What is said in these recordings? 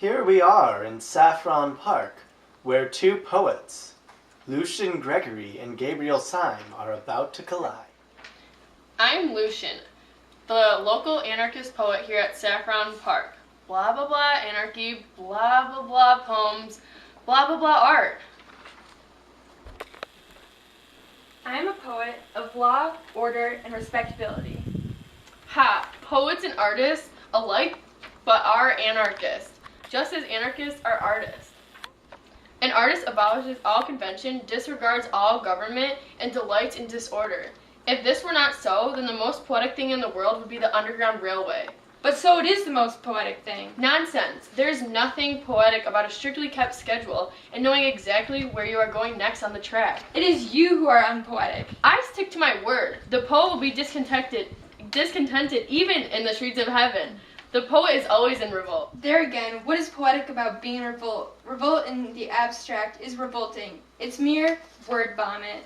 Here we are in Saffron Park, where two poets, Lucian Gregory and Gabriel Syme, are about to collide. I'm Lucian, the local anarchist poet here at Saffron Park. Blah blah blah anarchy, blah blah blah poems, blah blah blah art. I am a poet of law, order, and respectability. Ha! Poets and artists alike, but are anarchists, just as anarchists are artists. An artist abolishes all convention, disregards all government, and delights in disorder. If this were not so, then the most poetic thing in the world would be the Underground Railway. But so it is the most poetic thing. Nonsense. There's nothing poetic about a strictly kept schedule and knowing exactly where you are going next on the track. It is you who are unpoetic. I stick to my word. The poet will be discontented even in the streets of heaven. The poet is always in revolt. There again, what is poetic about being in revolt? Revolt in the abstract is revolting. It's mere word vomit.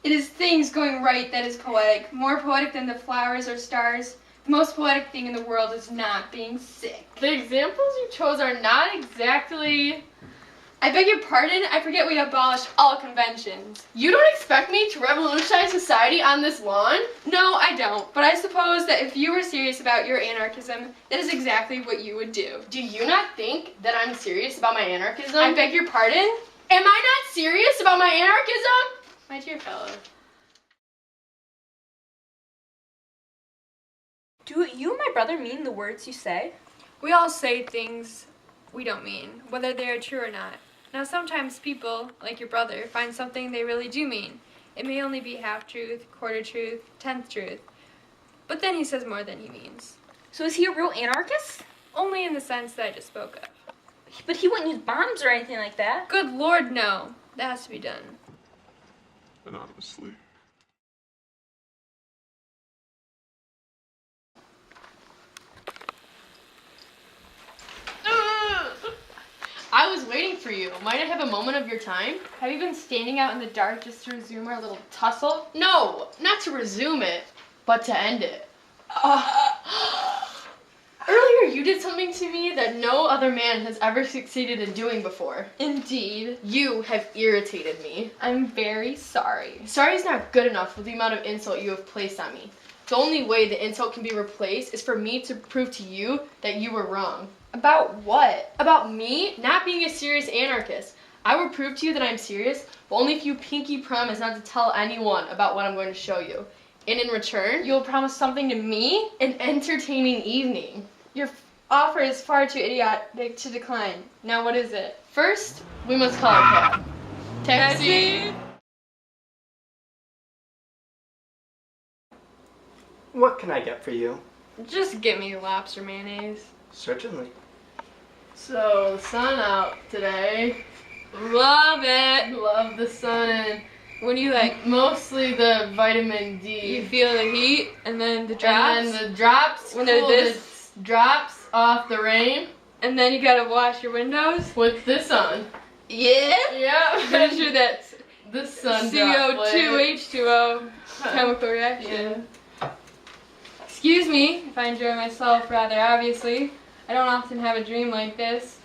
It is things going right that is poetic, more poetic than the flowers or stars. The most poetic thing in the world is not being sick. The examples you chose are not exactly... I beg your pardon, I forget we abolished all conventions. You don't expect me to revolutionize society on this lawn? No, I don't, but I suppose that if you were serious about your anarchism, that is exactly what you would do. Do you not think that I'm serious about my anarchism? I beg your pardon? Am I not serious about my anarchism? My dear fellow. Do you and my brother mean the words you say? We all say things we don't mean, whether they are true or not. Now sometimes people, like your brother, find something they really do mean. It may only be half-truth, quarter-truth, tenth truth. But then he says more than he means. So is he a real anarchist? Only in the sense that I just spoke of. But he wouldn't use bombs or anything like that. Good Lord, no. That has to be done. Anonymously. I was waiting for you. Might I have a moment of your time? Have you been standing out in the dark just to resume our little tussle? No, not to resume it, but to end it. Earlier you did something to me that no other man has ever succeeded in doing before. Indeed. You have irritated me. I'm very sorry. Sorry is not good enough for the amount of insult you have placed on me. The only way the insult can be replaced is for me to prove to you that you were wrong. About what? About me not being a serious anarchist. I will prove to you that I'm serious, but only if you pinky promise not to tell anyone about what I'm going to show you. And in return, You'll promise something to me? an entertaining evening. Your offer is far too idiotic to decline. Now what is it? First, we must call a cab. Taxi! What can I get for you? Just get me lobster mayonnaise. Certainly. So, sun out today. Love it. Love the sun and When you mostly the vitamin D. you feel the heat and then the drops, And then the drops, When they're cool this- the drops off the rain and then you gotta wash your windows. with this on. Yeah. Yeah. Pretty sure that's The sun drop CO2 later. H2O chemical reaction. Excuse me if I enjoy myself rather obviously. I don't often have a dream like this.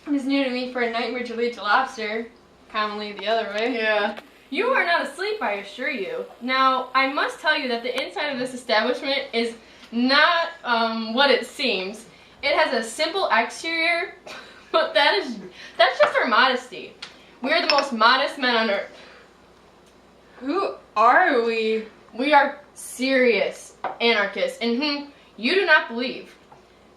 It is new to me for a nightmare to lead to lobster, commonly the other way. Yeah. You are not asleep, I assure you. Now, I must tell you that the inside of this establishment is not what it seems. It has a simple exterior, but that's just our modesty. We are the most modest men on earth. Who are we? We are serious anarchists, and you do not believe.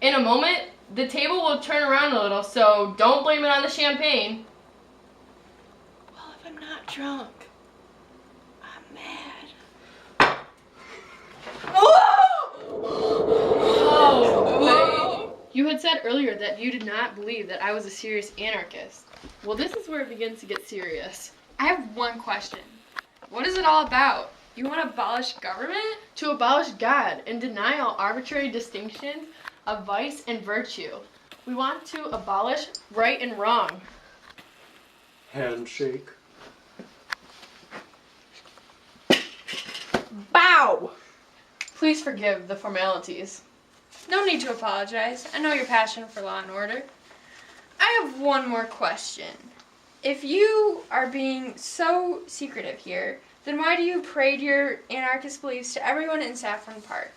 In a moment, the table will turn around a little, so don't blame it on the champagne. Well, if I'm not drunk, I'm mad. Oh, you had said earlier that you did not believe that I was a serious anarchist. Well, this is where it begins to get serious. I have one question. What is it all about? You want to abolish government? To abolish God and deny all arbitrary distinctions of vice and virtue. We want to abolish right and wrong. Handshake. Bow! Ow! Please forgive the formalities. No need to apologize. I know your passion for law and order. I have one more question. If you are being so secretive here, then why do you parade your anarchist beliefs to everyone in Saffron Park?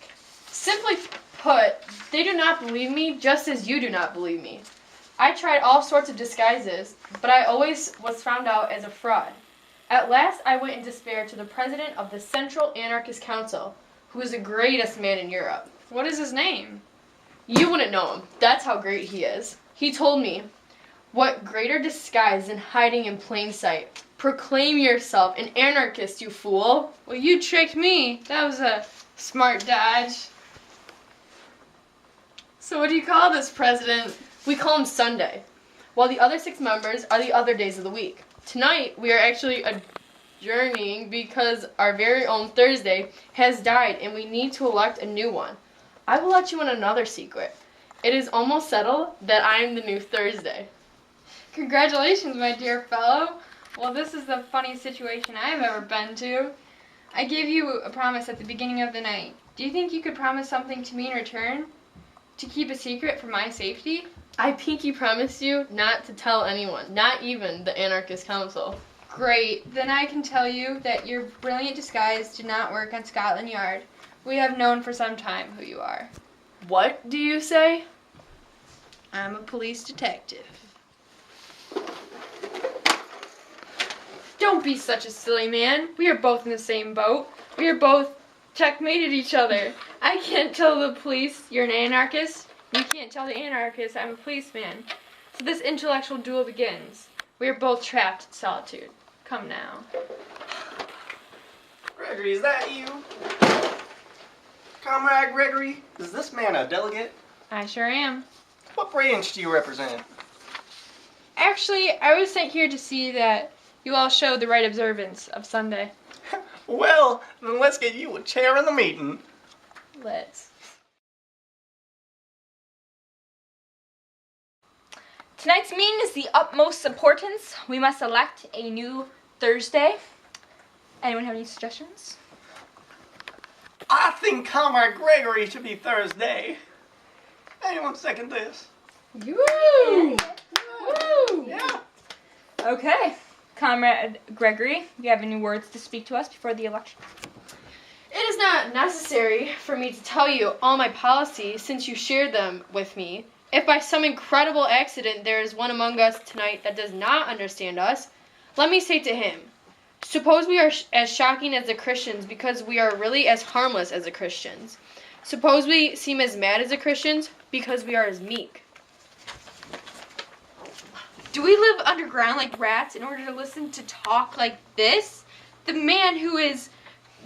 Simply put, they do not believe me just as you do not believe me. I tried all sorts of disguises, but I always was found out as a fraud. At last, I went in despair to the president of the Central Anarchist Council, who is the greatest man in Europe. What is his name? You wouldn't know him. That's how great he is. He told me, "What greater disguise than hiding in plain sight? Proclaim yourself an anarchist, you fool." Well, you tricked me. That was a smart dodge. So what do you call this president? We call him Sunday, while the other 6 members are the other days of the week. Tonight, we are actually adjourning because our very own Thursday has died and we need to elect a new one. I will let you in another secret. It is almost settled that I am the new Thursday. Congratulations, my dear fellow. Well, this is the funniest situation I've ever been to. I gave you a promise at the beginning of the night. Do you think you could promise something to me in return? To keep a secret for my safety? I pinky promise you not to tell anyone, not even the Anarchist Council. Great. Then I can tell you that your brilliant disguise did not work on Scotland Yard. We have known for some time who you are. What do you say? I'm a police detective. Don't be such a silly man. We are both in the same boat. We are both checkmated each other. I can't tell the police you're an anarchist. You can't tell the anarchist I'm a policeman. So this intellectual duel begins. We are both trapped in solitude. Come now. Gregory, is that you? Comrade Gregory, is this man a delegate? I sure am. What branch do you represent? Actually, I was sent here to see that you all show the right observance of Sunday. Well, then let's get you a chair in the meeting. Let's. Tonight's meeting is the utmost importance. We must elect a new Thursday. Anyone have any suggestions? I think Comrade Gregory should be Thursday. Anyone second this? Woo! Woo! Yeah. Okay. Comrade Gregory, you have any words to speak to us before the election? It is not necessary for me to tell you all my policies since you shared them with me. If by some incredible accident there is one among us tonight that does not understand us, let me say to him, suppose we are as shocking as the Christians because we are really as harmless as the Christians. Suppose we seem as mad as the Christians because we are as meek. Do we live underground like rats in order to listen to talk like this? The man who is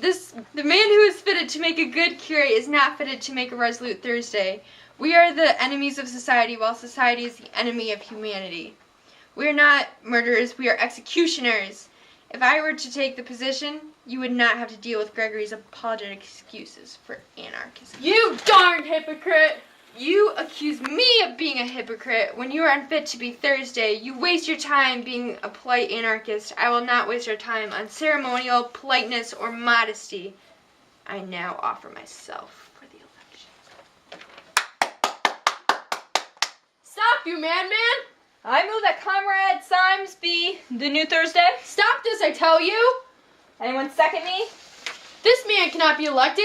fitted to make a good curate is not fitted to make a resolute Thursday. We are the enemies of society, while society is the enemy of humanity. We are not murderers, we are executioners. If I were to take the position, you would not have to deal with Gregory's apologetic excuses for anarchism. You darned hypocrite! You accuse me of being a hypocrite when you are unfit to be Thursday. You waste your time being a polite anarchist. I will not waste our time on ceremonial politeness or modesty. I now offer myself for the election. Stop, you madman! I move that Comrade Symes be the new Thursday. Stop this, I tell you! Anyone second me? This man cannot be elected.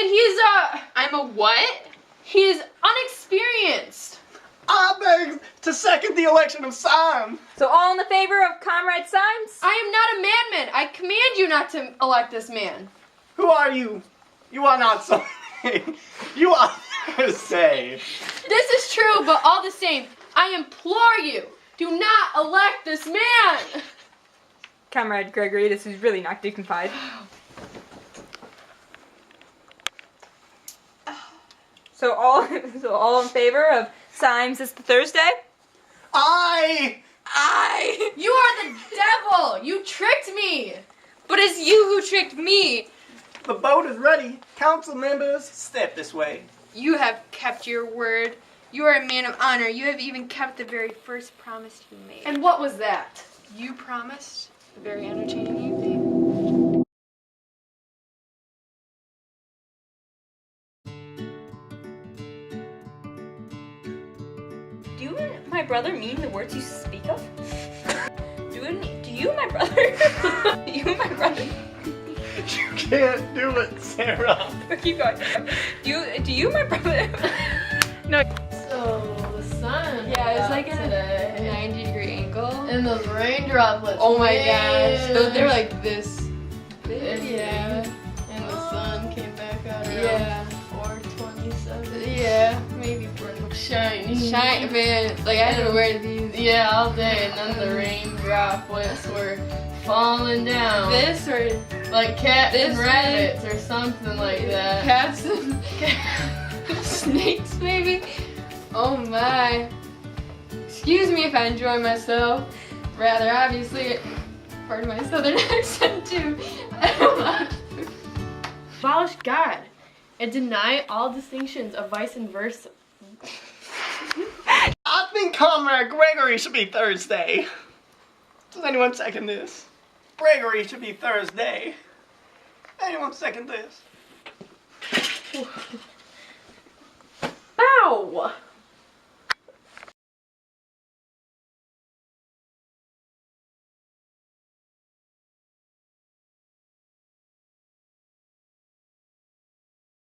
I'm a what? He is unexperienced. I beg to second the election of Syme. So all in the favor of Comrade Symes? I am not a madman. I command you not to elect this man. Who are you? You are not something. You are to say. This is true, but all the same, I implore you, do not elect this man. Comrade Gregory, this is really not dignified. So all in favor of Symes as the Thursday? I. You are the devil. You tricked me. But it's you who tricked me. The boat is ready. Council members, step this way. You have kept your word. You are a man of honor. You have even kept the very first promise you made. And what was that? You promised a very entertaining evening. brother mean the words you speak of? Do you and my brother? Do you and my brother? You can't do it, Sarah. Keep going. Do you and my brother? No. So the sun. Yeah, it's like a today. 90-degree angle. And those rain droplets. Oh my man. gosh, they're like this big. Yeah. And the sun came back out around Yeah. 4:27. Yeah, maybe Shiny. shine, man. Like I had to wear these. Yeah, all day, and then the rain droplets were falling down. This or Like cats and this rabbits or something like that. cats and snakes, maybe. Oh my. Excuse me if I enjoy myself. Rather, obviously, pardon my southern accent too. Abolish God and deny all distinctions of vice and versa. I think Comrade Gregory should be Thursday. Does anyone second this? Gregory should be Thursday. Anyone second this? Ow!